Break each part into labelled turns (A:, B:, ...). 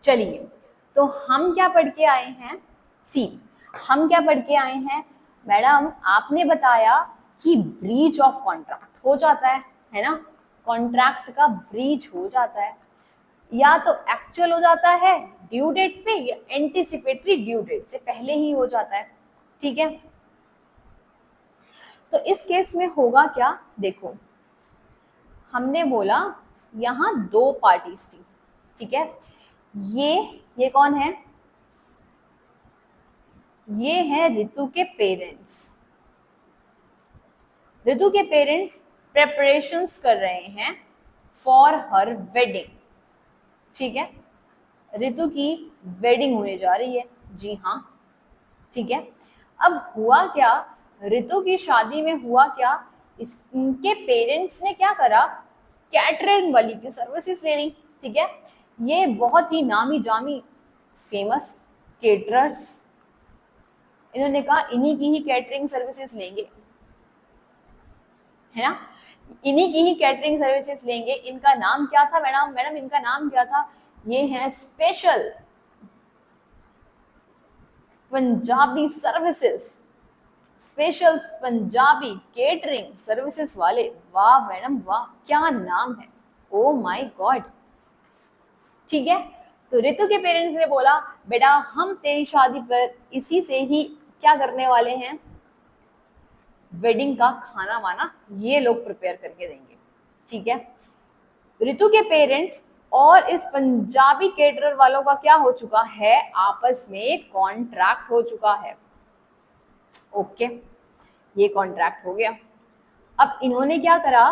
A: चलिए, तो हम क्या पढ़ के आए हैं? सी, हम क्या पढ़ के आए हैं? मैडम आपने बताया कि ब्रीच ऑफ कॉन्ट्रैक्ट हो जाता है ना, कॉन्ट्रैक्ट का ब्रीच हो जाता है, या तो एक्चुअल हो जाता है ड्यू डेट पे, या एंटिसिपेटरी ड्यू डेट से पहले ही हो जाता है। ठीक है, तो इस केस में होगा क्या? देखो, हमने बोला यहाँ दो पार्टीज थी, ठीक है, ये कौन है? ये है ऋतु के पेरेंट्स। ऋतु के पेरेंट्स प्रेपरेशंस कर रहे हैं फॉर हर वेडिंग। ठीक है, ऋतु की वेडिंग होने जा रही है, जी हाँ, ठीक है। अब हुआ क्या, ऋतु की शादी में हुआ क्या, इनके पेरेंट्स ने क्या करा, कैटरिंग वाली की सर्विसेज ले ली। ठीक है, ये बहुत ही नामी जामी फेमस केटरर्स, इन्होंने कहा इन्हीं की ही कैटरिंग सर्विसेज लेंगे, है ना, इन्हीं की ही कैटरिंग सर्विसेज लेंगे। इनका नाम क्या था मैडम? इनका नाम क्या था? ये है special Punjabi services, special Punjabi catering services वाले। वाह मैडम वाह, क्या नाम है, ओ माय गॉड। ठीक है, तो ऋतु के पेरेंट्स ने बोला बेटा हम तेरी शादी पर इसी से ही क्या करने वाले हैं, वेडिंग का खाना वाना ये लोग प्रिपेयर करके देंगे। ठीक है, ऋतु के पेरेंट्स और इस पंजाबी केटरर वालों का क्या हो चुका है, आपस में कॉन्ट्रैक्ट हो चुका है। ओके, ये कॉन्ट्रैक्ट हो गया। अब इन्होंने क्या करा,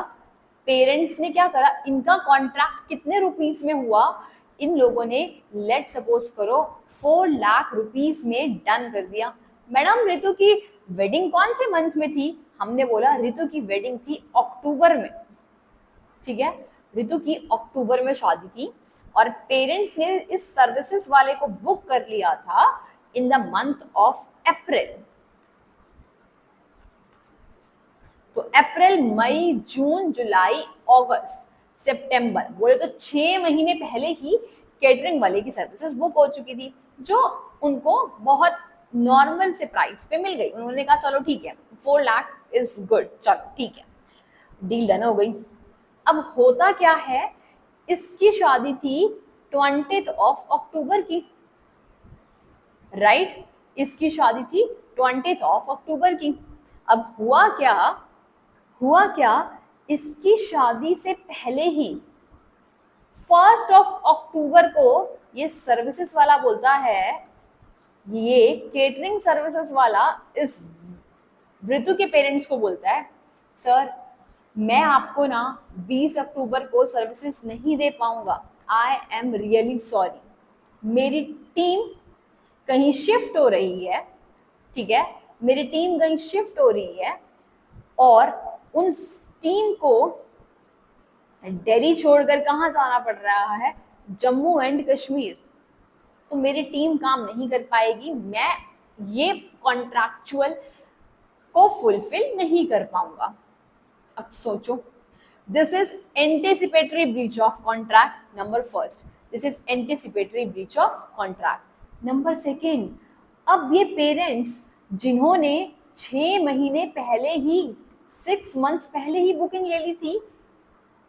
A: पेरेंट्स ने क्या करा, इनका कॉन्ट्रैक्ट कितने रुपीस में हुआ, इन लोगों ने लेट सपोज करो 4 लाख रुपीस में डन कर दिया। मैडम ऋतु की वेडिंग कौन से मंथ में थी? हमने बोला ऋतु की वेडिंग थी अक्टूबर में। ठीक है, ऋतु की अक्टूबर में शादी थी और पेरेंट्स ने इस सर्विसेज वाले को बुक कर लिया था in the month of April. तो अप्रैल, मई, जून, जुलाई, अगस्त, सितंबर, बोले तो 6 महीने पहले ही कैटरिंग वाले की सर्विसेज बुक हो चुकी थी, जो उनको बहुत नॉर्मल से प्राइस पे मिल गई। उन्होंने कहा चलो ठीक है, 4 लाख इज गुड, चलो ठीक है, डील डन हो गई। अब होता क्या है, इसकी शादी थी 20 ऑफ अक्टूबर की, राइट, इसकी शादी थी 20 ऑफ अक्टूबर की। अब हुआ क्या, इसकी शादी से पहले ही 1 ऑफ अक्टूबर को ये सर्विसेज वाला बोलता है, ये केटरिंग सर्विसेज वाला इस ऋतु के पेरेंट्स को बोलता है, सर मैं आपको ना 20 अक्टूबर को सर्विसेज नहीं दे पाऊंगा, आई एम रियली सॉरी, मेरी टीम कहीं शिफ्ट हो रही है। ठीक है, मेरी टीम कहीं शिफ्ट हो रही है और उन टीम को दिल्ली छोड़कर कहाँ जाना पड़ रहा है, जम्मू एंड कश्मीर, तो मेरी टीम काम नहीं कर पाएगी, मैं ये कॉन्ट्रैक्चुअल को फुलफिल नहीं कर पाऊंगा। अब सोचो, this is anticipatory breach of contract number first, this is anticipatory breach of contract number second. अब ये पेरेंट्स जिन्होंने 6 महीने पहले ही, 6 मंथ्स पहले ही बुकिंग ले ली थी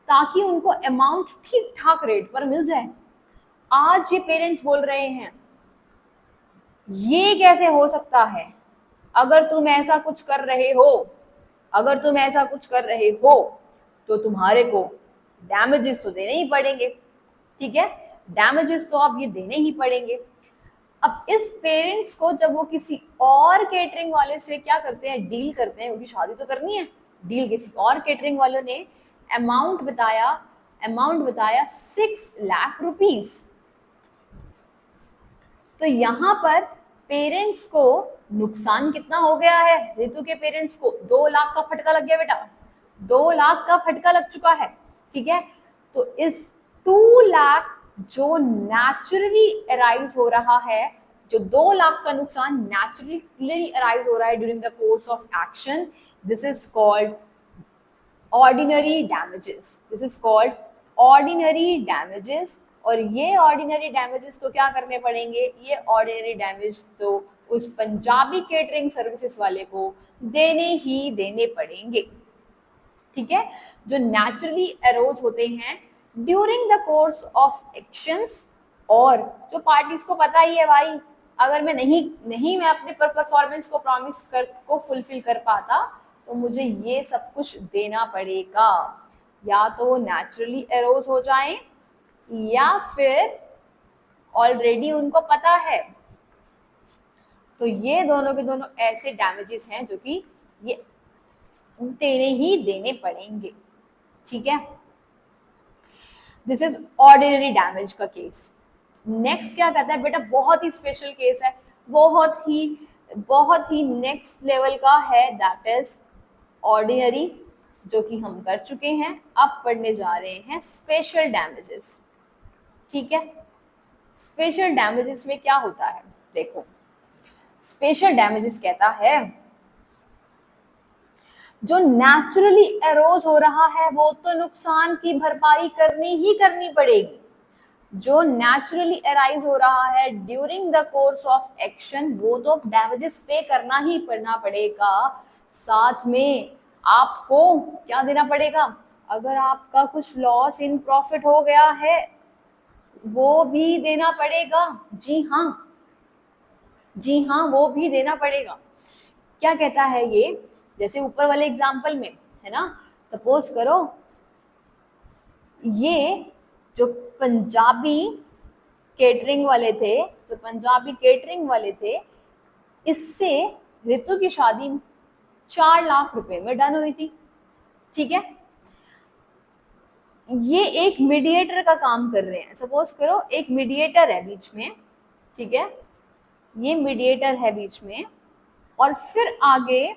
A: ताकि उनको अमाउंट ठीक ठाक रेट पर मिल जाए, आज ये पेरेंट्स बोल रहे हैं ये कैसे हो सकता है, अगर तुम ऐसा कुछ कर रहे हो, अगर तुम ऐसा कुछ कर रहे हो तो तुम्हारे को डैमेजेस तो देने ही पड़ेंगे। ठीक है, डैमेजेस तो अब ये देने ही पड़ेंगे। अब इस पेरेंट्स को जब वो किसी और केटरिंग वाले से क्या करते हैं, डील करते हैं, क्योंकि शादी तो करनी है, डील किसी और केटरिंग वालों ने अमाउंट बताया 6 लाख रुपीस। तो यहाँ पर पेरेंट्स को नुकसान कितना हो गया है, ऋतु के पेरेंट्स को 2 लाख का फटका लग गया बेटा, 2 लाख का फटका लग चुका है। ठीक है, तो इस 2 लाख जो नेचुरली अराइज हो रहा है, जो 2 लाख का नुकसान नेचुरली अराइज हो रहा है during the course of action, this is called ordinary damages, this is called ordinary damages, और ये ऑर्डिनरी डैमेजेस तो क्या करने पड़ेंगे, ये ऑर्डिनरी डैमेज तो उस पंजाबी केटरिंग सर्विसेज वाले को देने ही देने पड़ेंगे, ठीक है, जो नेचुरली एरोज होते हैं during the course of actions. और जो पार्टीज को पता ही है भाई, अगर मैं मैं अपने परफॉर्मेंस को प्रॉमिस को फुलफिल कर पाता तो मुझे ये सब कुछ देना पड़ेगा, या तो वो नेचुरली एरोज हो जाए या फिर ऑलरेडी उनको पता है। तो ये दोनों के दोनों ऐसे डैमेजेस हैं जो कि ये देने ही देने पड़ेंगे, ठीक है। दिस इज ऑर्डिनरी डैमेज का केस। नेक्स्ट क्या कहता है बेटा, बहुत ही स्पेशल केस है, बहुत ही नेक्स्ट लेवल का है, दैट इज ऑर्डिनरी, जो कि हम कर चुके हैं। अब पढ़ने जा रहे हैं स्पेशल डैमेजेस, ठीक है। स्पेशल डैमेजेस में क्या होता है, देखो स्पेशल डैमेजेस कहता है जो नेचुरली एरोज हो रहा है वो तो नुकसान की भरपाई करनी ही करनी पड़ेगी। जो नेचुरली एराइज हो रहा है during the course of action वो तो डैमेजेस पे करना ही पड़ेगा। साथ में आपको क्या देना पड़ेगा, अगर आपका कुछ लॉस इन प्रॉफिट हो गया है वो भी देना पड़ेगा। जी हाँ, वो भी देना पड़ेगा। क्या कहता है ये, जैसे ऊपर वाले एग्जाम्पल में है ना, सपोज करो ये जो पंजाबी केटरिंग वाले थे, इससे ऋतु की शादी 4 लाख रुपए में डन हुई थी, ठीक है। ये एक मीडिएटर का काम कर रहे हैं, सपोज करो एक मीडिएटर है बीच में, ठीक है, ये मीडिएटर है बीच में, और फिर आगे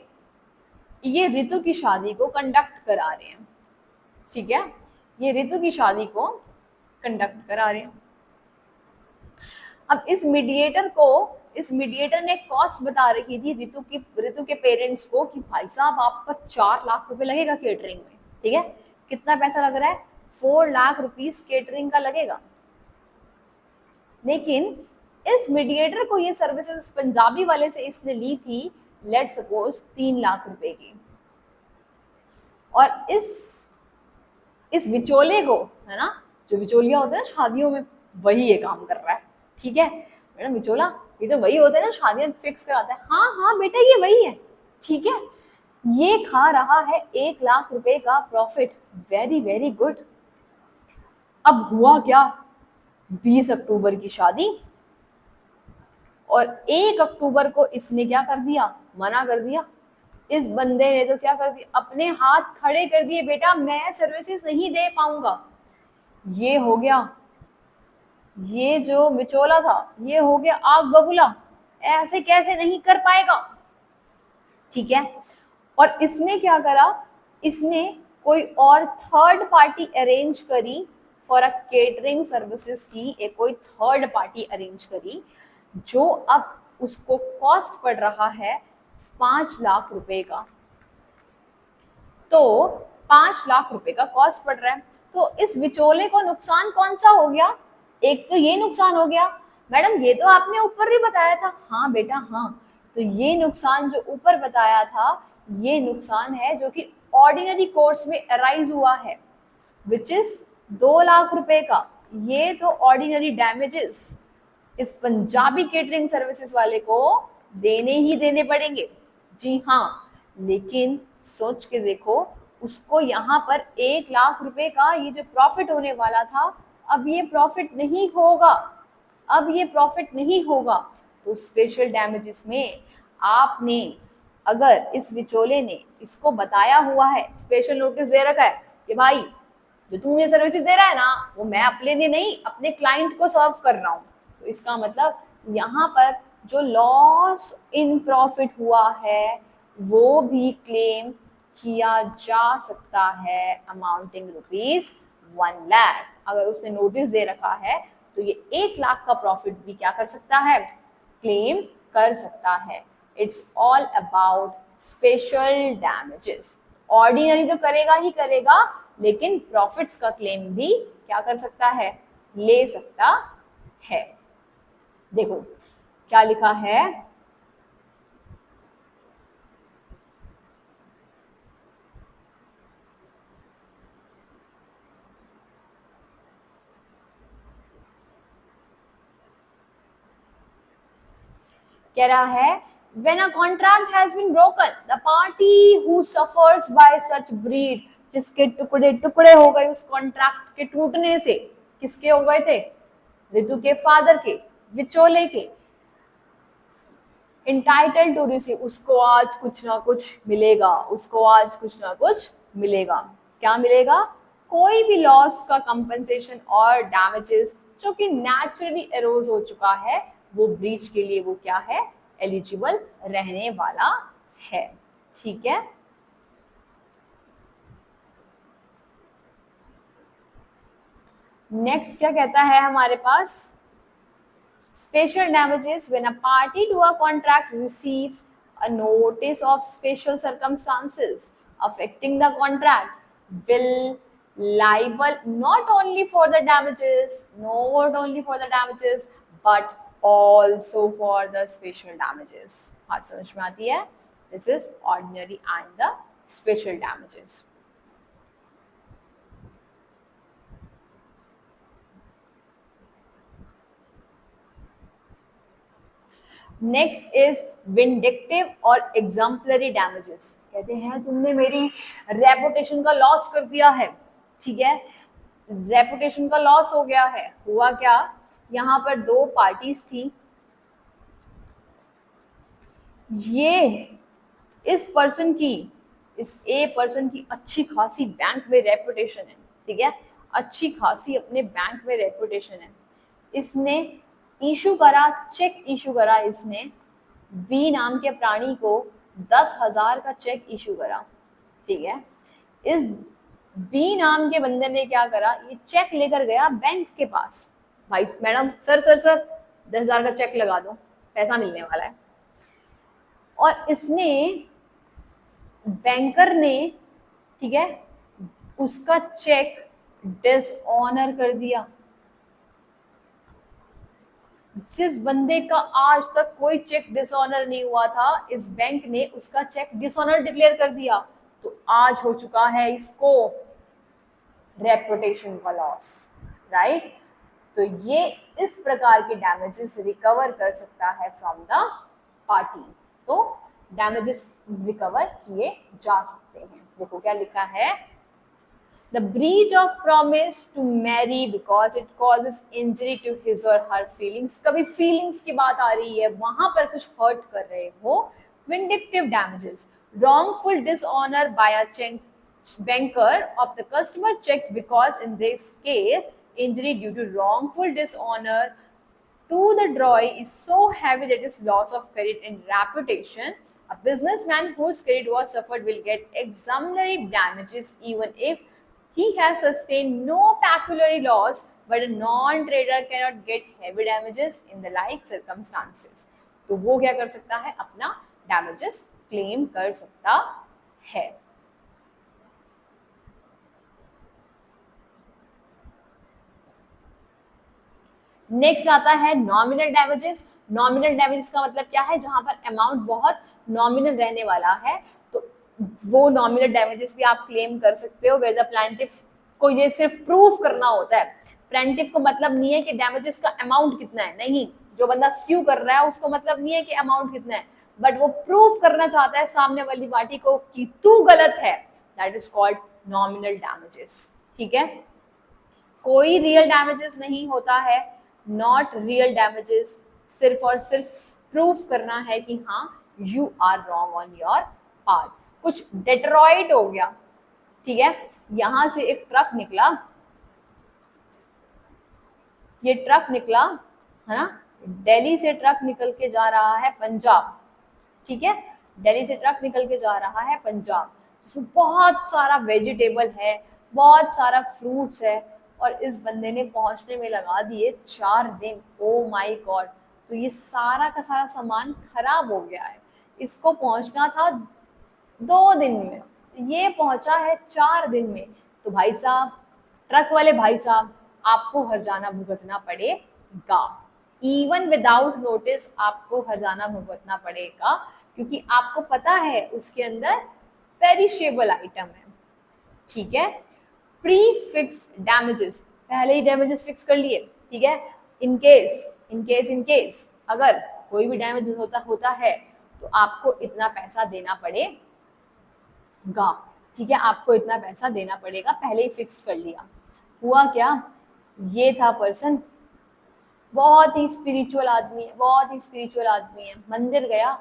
A: ये ऋतु की शादी को कंडक्ट करा रहे हैं, ठीक है, ये ऋतु की शादी को कंडक्ट करा रहे हैं। अब इस मीडिएटर ने कॉस्ट बता रखी थी ऋतु के पेरेंट्स को कि भाई साहब आपका 4 लाख रुपए लगेगा केटरिंग में, ठीक है। कितना पैसा लग रहा है, 4 लाख रुपीस केटरिंग का लगेगा। लेकिन इस मीडिएटर को ये सर्विसेज पंजाबी वाले से इसने ली थी, लेट सपोज 3 लाख रुपए की, और इस विचोले को, है ना, जो विचोलिया होता है ना शादियों में, वही ये काम कर रहा है, ठीक है। मैडम विचोला ये तो वही होता है ना शादियां फिक्स कराता है, हाँ बेटा ये वही है, ठीक है। ये खा रहा है 1 लाख रुपए का प्रॉफिट, वेरी वेरी गुड। अब हुआ क्या, 20 अक्टूबर की शादी, और 1 अक्टूबर को इसने क्या कर दिया, मना कर दिया। इस बंदे ने तो क्या कर दिया, अपने हाथ खड़े कर दिए, बेटा मैं सर्विसेज नहीं दे पाऊंगा। ये हो गया, ये जो विचोला था ये हो गया आग बबूला, ऐसे कैसे नहीं कर पाएगा, ठीक है। और इसने क्या करा, इसने कोई और थर्ड पार्टी अरेंज करी फॉर अ केटरिंग सर्विसेज की, एक कोई थर्ड पार्टी अरेंज करी, जो अब उसको कॉस्ट पड़ रहा है 5 लाख रुपए का। तो 5 लाख रुपए का कॉस्ट पड़ रहा है, तो इस विचोले को नुकसान कौन सा हो गया, एक तो ये नुकसान हो गया। मैडम ये तो आपने ऊपर भी बताया था, हाँ बेटा हाँ, तो ये नुकसान जो ऊपर बताया था ये नुकसान है जो कि ऑर्डिनरी कोर्स में अराइज हुआ है, विच इज 2 लाख रुपए का। ये तो ऑर्डिनरी डैमेजेस इस पंजाबी केटरिंग सर्विसेज वाले को देने ही देने पड़ेंगे। जी हाँ, लेकिन सोच के देखो, उसको यहाँ पर 1 लाख रुपए का ये जो प्रॉफिट होने वाला था, अब ये प्रॉफिट नहीं होगा। तो स्पेशल डैमेजेस में आपने अगर इस विचोले ने इसको बताया हुआ है, स्पेशल नोटिस दे रखा है कि भाई जो तू ये सर्विसेज दे रहा है ना, वो मैं अपने लिए नहीं अपने क्लाइंट को सर्व कर रहा हूँ, तो इसका मतलब यहाँ पर जो लॉस इन प्रॉफिट हुआ है वो भी क्लेम किया जा सकता है, अमाउंटिंग ₹1 लाख। अगर उसने नोटिस दे रखा है तो ये 1 लाख का प्रॉफिट भी क्या कर सकता है, क्लेम कर सकता है। It's all about special damages. Ordinary तो करेगा ही करेगा, लेकिन प्रॉफिट्स का क्लेम भी क्या कर सकता है, ले सकता है। देखो क्या लिखा है, कह रहा है when a contract has been broken the party who suffers by such breach, जिसके टुकड़े टुकड़े हो गए उस कॉन्ट्रैक्ट के टूटने से, किसके हो गए थे, ऋतु के फादर के, विचोले के, इंटाइटल टू रिसीव, उसको आज कुछ ना कुछ मिलेगा, उसको आज कुछ ना कुछ मिलेगा। क्या मिलेगा, कोई भी लॉस का कंपनसेशन और डैमेजेस जो कि नेचुरली एरोज हो चुका है, वो ब्रीच के लिए वो क्या है, एलिजिबल रहने वाला है। ठीक है, नेक्स्ट क्या कहता है हमारे पास, special damages when a party to a contract receives a notice of special circumstances affecting the contract will liable not only for the damages, but also for the special damages। बात समझ में आती है, this is ordinary and the special damages। Next is vindictive और exemplary damages. कहते हैं तुमने मेरी रेपुटेशन का लॉस कर दिया है, ठीक है, रेपुटेशन का लॉस हो गया है। हुआ क्या, यहाँ पर दो पार्टीज थी, ये इस पर्सन की, इस ए पर्सन की अच्छी खासी बैंक में रेपुटेशन है, ठीक है, अच्छी खासी अपने बैंक में रेपुटेशन है। इसने इशू करा, चेक इशू करा, इसने बी नाम के प्राणी को 10,000 का चेक इशू करा, ठीक है। इस बी नाम के बंदे ने क्या करा, ये चेक लेकर गया बैंक के पास, भाई मैडम सर 10,000 का चेक लगा दो, पैसा मिलने वाला है। और इसने, बैंकर ने, ठीक है, उसका चेक डिसऑनर कर दिया। जिस बंदे का आज तक कोई चेक डिसऑनर नहीं हुआ था, इस बैंक ने उसका चेक डिसऑनर डिक्लेयर कर दिया, तो आज हो चुका है इसको रेपुटेशन का लॉस, राइट। तो ये इस प्रकार के डैमेजेस रिकवर कर सकता है फ्रॉम द पार्टी। तो डैमेजेस रिकवर किए जा सकते हैं। देखो क्या लिखा है, the breach of promise to marry because it causes injury to his or her feelings। कभी feelings की बात आ रही है, वहां पर कुछ hurt कर रहे हो। vindictive damages, wrongful dishonor by a banker of the customer checks because in this case injury due to wrongful dishonor to the drawee is so heavy that is loss of credit and reputation। A businessman whose credit was suffered will get exemplary damages even if he has sustained no pecuniary loss, but a non-trader cannot get heavy damages in the like circumstances। तो वो क्या कर सकता है, अपना damages claim कर सकता है। नेक्स्ट आता है नॉमिनल डैमेजेस। नॉमिनल डैमेजेस का मतलब क्या है, जहां पर अमाउंट बहुत नॉमिनल रहने वाला है, तो वो नॉमिनल डैमेजेस भी आप क्लेम कर सकते हो। वेयर द प्लांटिफ को ये सिर्फ प्रूफ करना होता है। प्लांटिफ को मतलब नहीं है कि डैमेजेस का अमाउंट कितना है, नहीं, जो बंदा स्यू कर रहा है उसको मतलब नहीं है कि अमाउंट कितना है, बट वो प्रूफ करना चाहता है सामने वाली पार्टी को कि तू गलत है। That is called nominal damages, ठीक है। कोई रियल डैमेजेस नहीं होता है, नॉट रियल डैमेजेस, सिर्फ और सिर्फ प्रूफ करना है कि हाँ you are wrong on your part. कुछ डेट्रॉइट हो गया, ठीक है, यहां से एक ट्रक निकला, ये ट्रक निकला है ना, दिल्ली से ट्रक निकल के जा रहा है पंजाब, ठीक है, दिल्ली से ट्रक निकल के जा रहा है पंजाब, जिसमें बहुत सारा वेजिटेबल है, बहुत सारा फ्रूट्स है, और इस बंदे ने पहुंचने में लगा दिए 4 दिन। ओ माय गॉड, तो ये सारा का सारा सामान खराब हो गया है। इसको पहुंचना था 2 दिन में, ये पहुंचा है 4 दिन में। तो भाई साहब, ट्रक वाले भाई साहब, आपको हर्जाना भुगतना पड़ेगा। इवन विदाउट नोटिस आपको हर्जाना भुगतना पड़ेगा, क्योंकि आपको पता है उसके अंदर पेरिशेबल आइटम है। ठीक है, प्री फिक्स्ड डैमेजेस, पहले ही डैमेजेस फिक्स कर लिए। ठीक है, इन केस अगर कोई भी डैमेज होता है तो आपको इतना पैसा देना पड़ेगा। ठीक है, आपको इतना पैसा देना पड़ेगा, पहले ही फिक्स्ड कर लिया। हुआ क्या, ये था पर्सन बहुत ही स्पिरिचुअल आदमी है, बहुत ही स्पिरिचुअल आदमी है। मंदिर गया,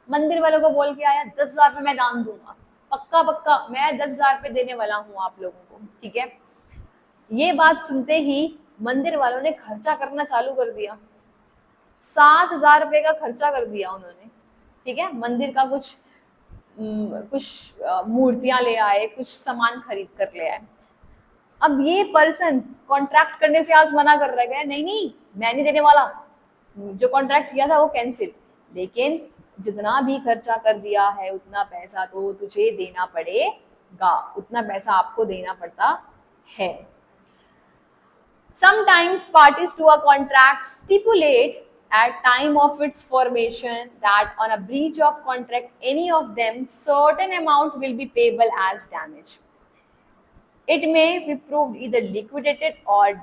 A: मंदिर वालों को बोल के आया 10,000 रुपये मैं दान दूंगा, पक्का पक्का मैं 10,000 रुपये देने वाला हूँ आप लोगों को। ठीक है, ये बात सुनते ही मंदिर वालों ने खर्चा करना चालू कर दिया। 7,000 रुपये का खर्चा कर दिया उन्होंने। ठीक है, मंदिर का कुछ मूर्तियां ले आए, कुछ सामान खरीद कर ले आए। अब ये पर्सन कॉन्ट्रैक्ट करने से आज मना कर रहा है, नहीं नहीं मैं नहीं देने वाला, जो कॉन्ट्रैक्ट किया था वो कैंसिल। लेकिन जितना भी खर्चा कर दिया है उतना पैसा तो तुझे देना पड़ेगा, उतना पैसा आपको देना पड़ता है। Sometimes parties to a contract stipulate at time of its formation that on a breach of contract any of them certain amount will be payable as damage. It may be proved either liquidated or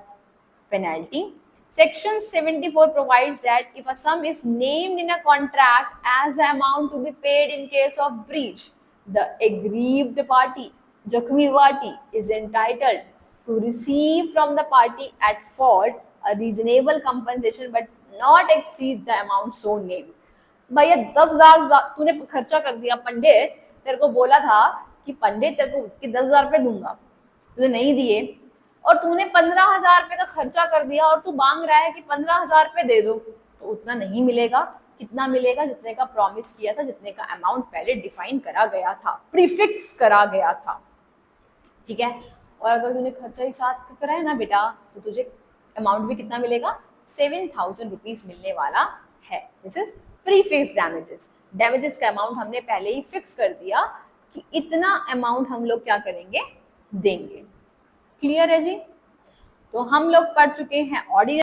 A: penalty. Section 74 provides that if a sum is named in a contract as the amount to be paid in case of breach, the aggrieved party, Jakhmi party, is entitled to receive from the party at fault a reasonable compensation but not exceed the amount so named. भैया 10,000 तूने खर्चा कर दिया, पंडित तेरे को बोला था कि पंडित तेरे को 10,000 रुपये दूंगा, तूने नहीं दिए, और तूने 15,000 रुपये का खर्चा कर दिया और तू मांग रहा है कि 15,000 रुपये दे दो, तो उतना नहीं मिलेगा। कितना मिलेगा, जितने का प्रॉमिस किया था, जितने का अमाउंट पहले डिफाइन करा गया था, प्रीफिक्स करा गया था। ठीक है, और अगर तूने खर्चा ही साथ करा है ना बेटा, तो तुझे अमाउंट भी कितना मिलेगा, 7,000 रुपीज मिलने वाला है। This is prefix damages. Damages का अमाउंट हमने पहले ही फिक्स कर दिया कि इतना अमाउंट हम लोग क्या करेंगे, देंगे। क्लियर है जी? तो हम लोग कर चुके हैं ऑर्डिनरी